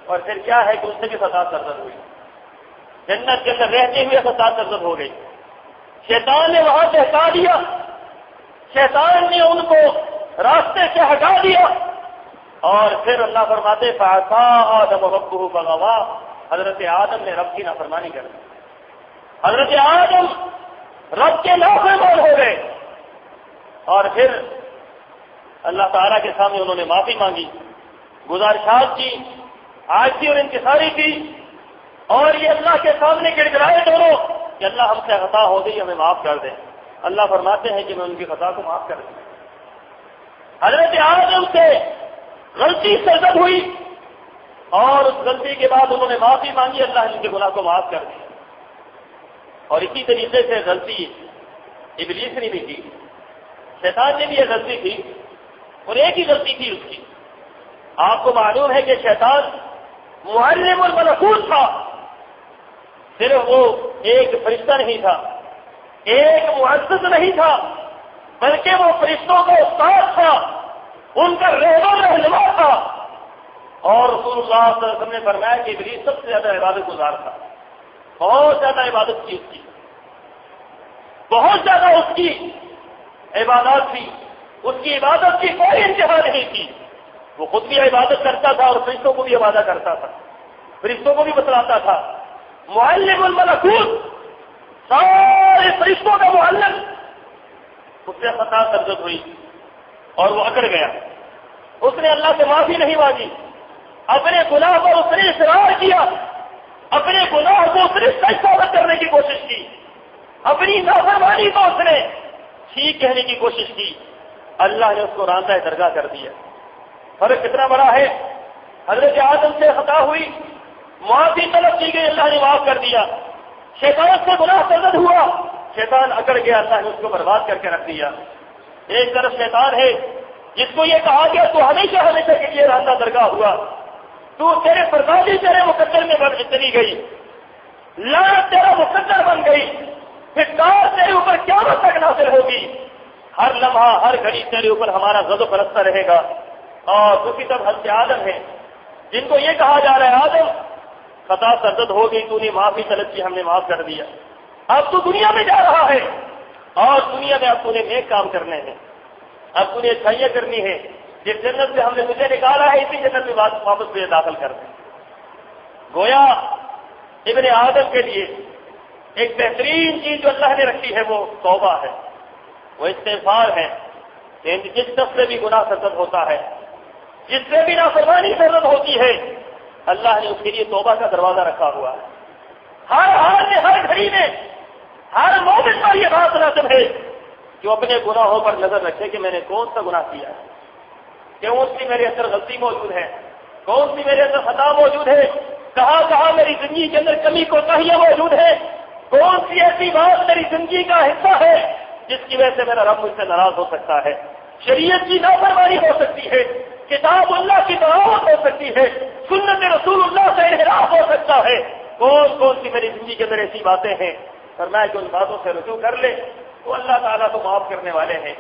اور پھر کیا ہے کہ ان سے بھی فساد سرزد ہوئی، جنت کے اندر رہتے ہوئے فساد سرزد ہو گئی، شیطان نے وہاں سے ہٹا دیا، شیطان نے ان کو راستے سے ہٹا دیا، اور پھر اللہ فرماتے فعصى آدم ربه فغوى، حضرت آدم نے رب کی نافرمانی کر دی، حضرت آدم رب کے نافرمان ہو گئے، اور پھر اللہ تعالیٰ کے سامنے انہوں نے معافی مانگی، گزارشات کی، عاجزی اور انکساری کی، اور یہ اللہ کے سامنے گڑ گڑائے دونوں کہ اللہ ہم سے خطا ہو گئی، ہمیں معاف کر دیں۔ اللہ فرماتے ہیں کہ میں ان کی خطا کو معاف کر دوں۔ حضرت آدم سے غلطی سرزد ہوئی، اور اس غلطی کے بعد انہوں نے معافی مانگی، اللہ نے ان کے گناہ کو معاف کر دیا۔ اور اسی طریقے سے غلطی ابلیس نے بھی کی، شیطان نے بھی یہ غلطی کی، اور ایک ہی غلطی تھی اس کی۔ آپ کو معلوم ہے کہ شیطان معلم الملکوت تھا، صرف وہ ایک فرشتہ نہیں تھا، ایک معزز نہیں تھا، بلکہ وہ فرشتوں کا استاد تھا، ان کا رہنما تھا۔ اور رسول اللہ صلی اللہ علیہ وسلم نے فرمایا کہ ابلیس سب سے زیادہ عبادت گزار تھا، بہت زیادہ عبادت کی اس کی، بہت زیادہ اس کی عبادات تھی، اس کی عبادت کی کوئی انتہا نہیں تھی۔ وہ خود بھی عبادت کرتا تھا اور فرشتوں کو بھی عبادت کرتا تھا، فرشتوں کو بھی بتلاتا تھا۔ معلم الملکوت، سارے فرشتوں کا معلم، اس سے خطا سرزد ہوئی اور وہ اکڑ گیا۔ اس نے اللہ سے معافی نہیں مانگی، اپنے گناہ پر اس نے اصرار کیا، اپنے گناہ کو اس نے سچ ثابت کرنے کی کوشش کی، اپنی نافرمانی کو اس نے ٹھیک کہنے کی کوشش کی، اللہ نے اس کو راندہ درگاہ کر دیا۔ فرق کتنا بڑا ہے، حضرت آدم سے خطا ہوئی، معافی طلب کی گئی، اللہ نے معاف کر دیا۔ شیطان سے گناہ سرزد ہوا، شیطان اکڑ گیا، اللہ نے اس کو برباد کر کے رکھ دیا۔ ایک طرف شیطان ہے جس کو یہ کہا گیا تو ہمیشہ ہمیشہ کے لیے راندہ درگاہ ہوا، تو تیرے بربادی تیرے مقدر میں چلی گئی، لعنت تیرا مقدر بن گئی، پھر کار تیرے اوپر قیامت تک نازل ہوگی، ہر لمحہ ہر گھڑی تیرے اوپر ہمارا غضب برستا رہے گا۔ اور دوسری طرف حضرت آدم ہے جن کو یہ کہا جا رہا ہے آدم خطا سرزد ہو گئی، تو نے معافی طلب کی، ہم نے معاف کر دیا، اب تو دنیا میں جا رہا ہے، اور دنیا میں اب تو نے نیک کام کرنے ہیں، اب تو نے اچھائیاں کرنی ہے، جس جنت سے ہم نے مجھے نکالا ہے اسی جنت میں واپس مجھے داخل کر دیں۔ گویا ابن آدم کے لیے ایک بہترین چیز جو اللہ نے رکھی ہے وہ توبہ ہے، وہ استغفار ہے۔ جس شخص سے بھی گناہ سرزد ہوتا ہے، جس سے بھی نافرمانی سرزد ہوتی ہے، اللہ نے اس کے لیے توبہ کا دروازہ رکھا ہوا ہے۔ ہر حال میں، ہر گھڑی میں، ہر مومن پر یہ بات لازم ہے کہ وہ اپنے گناہوں پر نظر رکھے کہ میں نے کون سا گناہ کیا ہے، کون سی میرے اندر غلطی موجود ہے، کون سی میرے اندر خطا موجود ہے، کہاں کہاں میری زندگی کے اندر کمی کوتاہیاں موجود ہے، کون سی ایسی بات میری زندگی کا حصہ ہے جس کی وجہ سے میرا رب مجھ سے ناراض ہو سکتا ہے، شریعت کی نافرمانی ہو سکتی ہے، کتاب اللہ کی بغاوت ہو سکتی ہے، سنت رسول اللہ سے انحراف ہو سکتا ہے، کون کون سی میری زندگی کے اندر ایسی باتیں ہیں، فرمایا کہ ان باتوں سے رجوع کر لے تو اللہ تعالیٰ کو معاف کرنے والے ہیں۔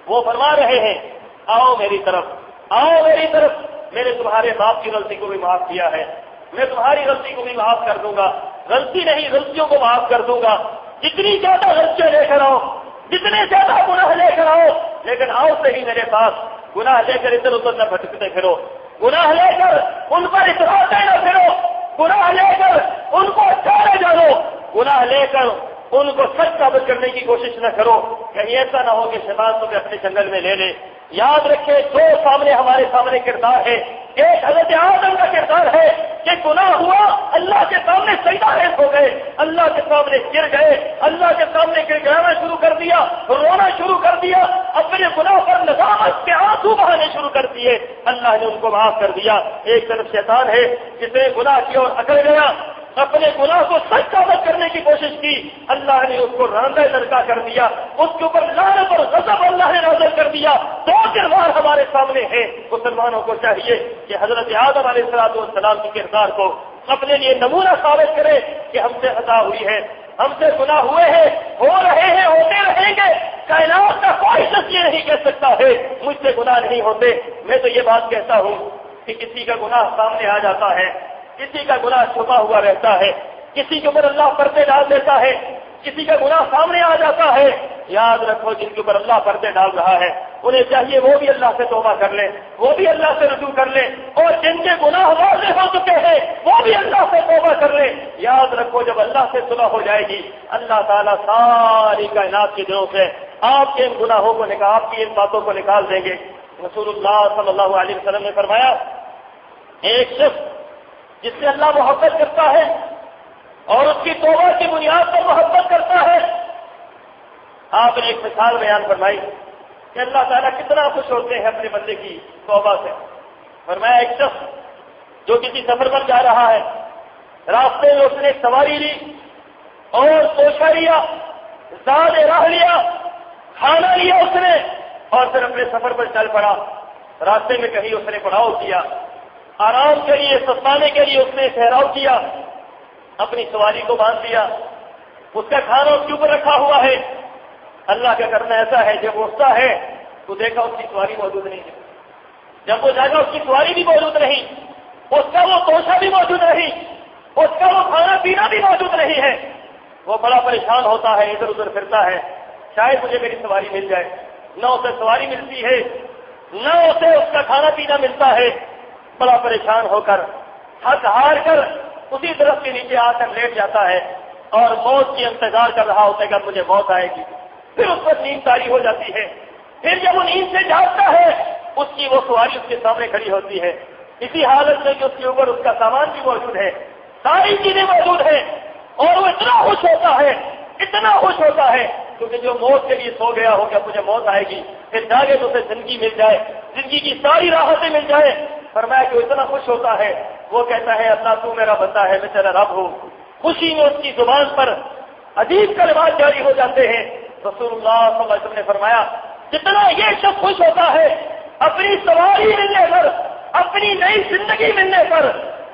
وہ فرما رہے ہیں آؤ میری طرف، آؤ میری طرف، میں نے تمہارے باپ کی غلطی کو بھی معاف کیا ہے، میں تمہاری غلطی کو بھی معاف کر دوں گا، غلطی نہیں غلطیوں کو معاف کر دوں گا، جتنی زیادہ غلطیاں لے کر آؤ، جتنے زیادہ گناہ لے کر آؤ، لیکن آؤ صحیح میرے پاس، گناہ لے کر ادھر ادھر نہ بھٹکتے پھرو، گناہ لے کر ان پر اتراتے نہ پھرو، گناہ لے کر ان کو اچھالے جانو، گناہ لے کر ان کو سچ ثابت کرنے کی کوشش نہ کرو، کہیں ایسا نہ ہو کہ شیطان تمہیں اپنے جنگل میں لے لے۔ یاد رکھے دو ہمارے سامنے کردار ہے، ایک حضرت آدم کا کردار ہے کہ گناہ ہوا، اللہ کے سامنے سجدہ ریز ہو گئے، اللہ کے سامنے گر گئے، اللہ کے سامنے گر گرانا شروع کر دیا، رونا شروع کر دیا، اپنے گناہ پر ندامت کے آنسو بہانے شروع کر دیے، اللہ نے ان کو معاف کر دیا۔ ایک طرف شیطان ہے جس نے گناہ کیا اور اکڑ گیا، اپنے گناہ کو سچ ثابت کرنے کی کوشش کی، اللہ نے اس کو راندہ درگاہ کر دیا، اس کے اوپر لعنت اور غضب اللہ نے نازل کر دیا۔ دو کردار ہمارے سامنے ہیں، مسلمانوں کو چاہیے کہ حضرت آدم علیہ السلام کے کردار کو اپنے لیے نمونہ ثابت کرے کہ ہم سے خطا ہوئی ہے، ہم سے گناہ ہوئے ہیں، ہو رہے ہیں، ہوتے رہیں گے، کائنات کا کوئی شخص یہ نہیں کہہ سکتا ہے مجھ سے گناہ نہیں ہوتے۔ میں تو یہ بات کہتا ہوں کہ کسی کا گناہ سامنے آ جاتا ہے، کسی کا گناہ چھپا ہوا رہتا ہے، کسی کے اوپر اللہ پردے ڈال دیتا ہے، کسی کا گناہ سامنے آ جاتا ہے۔ یاد رکھو جن کے اوپر اللہ پردے ڈال رہا ہے انہیں چاہیے وہ بھی اللہ سے توبہ کر لیں، وہ بھی اللہ سے رجوع کر لیں، اور جن کے گناہ واضح ہو چکے ہیں وہ بھی اللہ سے توبہ کر لیں۔ یاد رکھو جب اللہ سے صلح ہو جائے گی اللہ تعالیٰ ساری کائنات کے دلوں سے آپ کے ان گناہوں کو آپ کی ان باتوں کو نکال دیں گے۔ رسول اللہ صلی اللہ علیہ وسلم نے فرمایا ایک شخص جس سے اللہ محبت کرتا ہے اور اس کی توبہ کی بنیاد پر محبت کرتا ہے، آپ نے ایک مثال بیان فرمائی کہ اللہ تعالیٰ کتنا خوش ہوتے ہیں اپنے بندے کی توبہ سے۔ فرمایا ایک شخص جو کسی سفر پر جا رہا ہے، راستے میں اس نے سواری لی اور توشہ لیا، زاد راہ لیا، کھانا لیا اس نے، اور پھر اپنے سفر پر چل پڑا۔ راستے میں کہیں اس نے پڑاؤ کیا، آرام کے لیے سستانے کے لیے اس نے ٹھہراؤ کیا، اپنی سواری کو باندھ دیا، اس کا کھانا اس کے اوپر رکھا ہوا ہے۔ اللہ کا کرنا ایسا ہے جب اٹھتا ہے تو دیکھا اس کی سواری موجود نہیں ہے، جب وہ جاگا اس کی سواری بھی موجود نہیں، اس کا وہ توشہ بھی موجود نہیں، اس کا وہ کھانا پینا بھی موجود نہیں ہے۔ وہ بڑا پریشان ہوتا ہے، ادھر ادھر پھرتا ہے، شاید مجھے میری سواری مل جائے۔ نہ اسے سواری ملتی ہے، نہ اسے اس کا کھانا پینا ملتا ہے۔ بڑا پریشان ہو کر تھک ہار کر اسی درخت کے نیچے آ کر لیٹ جاتا ہے اور موت کی انتظار کر رہا ہوتا ہے کہ مجھے موت آئے گی۔ پھر اس پر نیند طاری ہو جاتی ہے، پھر جب وہ نیند سے جاگتا ہے اس کی وہ سواری اس کے سامنے کھڑی ہوتی ہے، اسی حالت میں کہ اس کے اوپر اس کا سامان بھی موجود ہے، ساری چیزیں موجود ہیں، اور وہ اتنا خوش ہوتا ہے، اتنا خوش ہوتا ہے کیونکہ جو موت کے لیے سو گیا ہو کہ مجھے موت آئے گی، پھر جاگے تو اسے زندگی مل جائے، زندگی کی ساری راحتیں مل جائے۔ فرمایا کہ وہ اتنا خوش ہوتا ہے، وہ کہتا ہے اللہ تو میرا بندہ ہے، میں تیرا رب ہوں۔ خوشی میں اس کی زبان پر عجیب کلمات جاری ہو جاتے ہیں۔ رسول اللہ صلی اللہ علیہ وسلم نے فرمایا جتنا یہ شخص خوش ہوتا ہے اپنی سواری ملنے پر، اپنی نئی زندگی ملنے پر،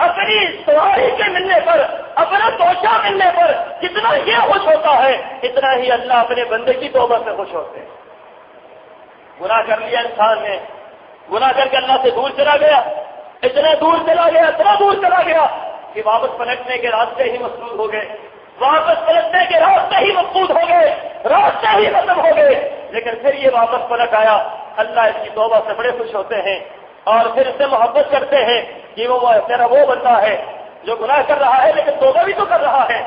اپنی سواری کے ملنے پر، اپنا توشہ ملنے پر، جتنا یہ خوش ہوتا ہے اتنا ہی اللہ اپنے بندے کی توبہ سے خوش ہوتے ہیں۔ گناہ کر لیا انسان نے، گناہ کر کے اللہ سے دور چلا گیا، اتنا دور چلا گیا، اتنا دور چلا گیا کہ واپس پلٹنے کے راستے ہی مسدود ہو گئے، واپس پلٹنے کے راستے ہی مقبول ہو گئے، راستے ہی ختم ہو گئے۔ لیکن پھر یہ واپس پلٹ آیا، اللہ اس کی توبہ سے بڑے خوش ہوتے ہیں اور پھر اس سے محبت کرتے ہیں کہ وہ تیرا وہ بندہ ہے جو گناہ کر رہا ہے لیکن توبہ بھی تو کر رہا ہے،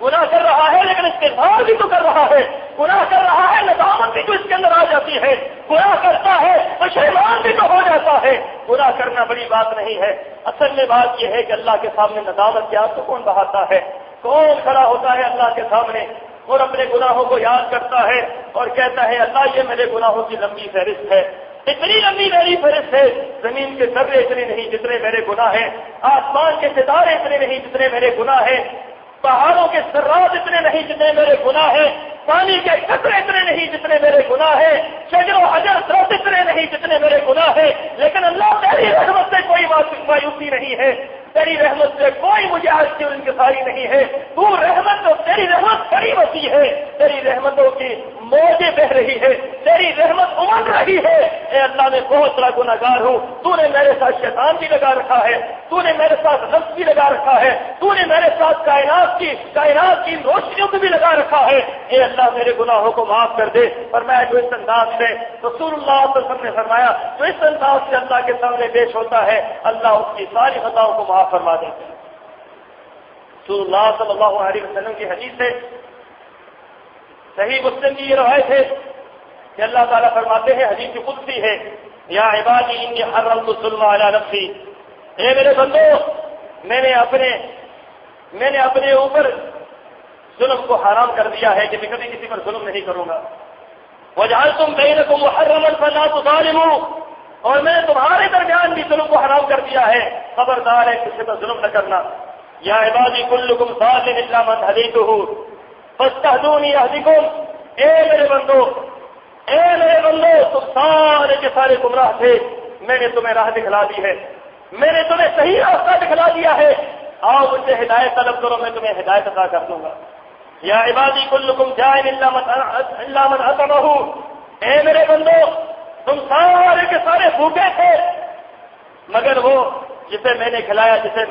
گناہ کر رہا ہے لیکن استغفار بھی تو کر رہا ہے، گناہ کر رہا ہے ندامت بھی تو اس کے اندر آ جاتی ہے، گناہ کرتا ہے پشیمان بھی تو ہو جاتا ہے۔ گناہ کرنا بڑی بات نہیں ہے، اصل میں بات یہ ہے کہ اللہ کے سامنے ندامت کے آنسو کون بہاتا ہے؟ کون کھڑا ہوتا ہے اللہ کے سامنے اور اپنے گناہوں کو یاد کرتا ہے اور کہتا ہے اللہ یہ میرے گناہوں کی لمبی فہرست ہے، اتنی لمبی میری فہرست ہے، زمین کے ذرے اتنے نہیں جتنے میرے گناہ ہیں، آسمان کے ستارے اتنے نہیں جتنے میرے گناہ ہیں، پہاڑوں کے ذرات اتنے نہیں جتنے میرے گناہ ہیں، پانی کے قطرے اتنے نہیں جتنے میرے گناہ ہیں، شجر و حجر درخت اتنے نہیں جتنے میرے گناہ ہیں، لیکن اللہ تیری رحمت سے کوئی مایوسی نہیں ہے، تیری رحمت سے کوئی مجھے آج کی انکساری نہیں ہے، تو رحمت تو تیری رحمت بڑی وسیع ہے، تیری رحمتوں کی موجیں بہ رہی ہے، تیری رحمت امڑ رہی ہے۔ اے اللہ میں بہت بڑا گنہگار ہوں، تو نے میرے ساتھ شیطان بھی لگا رکھا ہے، تو نے میرے ساتھ نفس بھی لگا رکھا ہے، تو نے میرے ساتھ کائنات کی روشنیوں کو بھی لگا رکھا ہے۔ اے اللہ میرے گناہوں کو معاف کر دے۔ فرمایا جو اس انداز سے رسول اللہ صلی اللہ علیہ وسلم نے فرمایا جو اس انداز سے اللہ کے سامنے پیش ہوتا ہے اللہ اس کی ساری خطاؤں کو معاف فرما دیتے ہیں۔ رسول اللہ صلی اللہ علیہ وسلم کی حدیث ہے، صحیح مسلم کی یہ روایت ہے کہ اللہ تعالیٰ فرماتے ہیں، حدیث قدسی ہے، یا عبادی انی حرمت الظلم علی نفسی، اے میرے بندو میں نے اپنے اوپر ظلم کو حرام کر دیا ہے کہ میں کبھی کسی پر ظلم نہیں کروں گا۔ وجعلتم بینکم محرما فلا تظالموا، اور میں نے تمہارے درمیان بھی ظلم کو حرام کر دیا ہے، خبردار ہے کسی پر ظلم نہ کرنا۔ یا عبادی کلکم ضال الا من ہدیتہ فاستہدونی اہدکم، اے میرے بندو تم سارے کے سارے گمراہ تھے، میں نے تمہیں راہ دکھلا دی ہے، میں نے تمہیں صحیح راستہ دکھلا دیا ہے، آؤ مجھ سے ہدایت طلب کرو، میں تمہیں ہدایت عطا کر دوں گا۔ یا عبادی کلکم جائع الا من اطعمہ، اے میرے بندو تم سارے کے سارے بھوکے تھے مگر وہ جسے میں نے کھلایا، جسے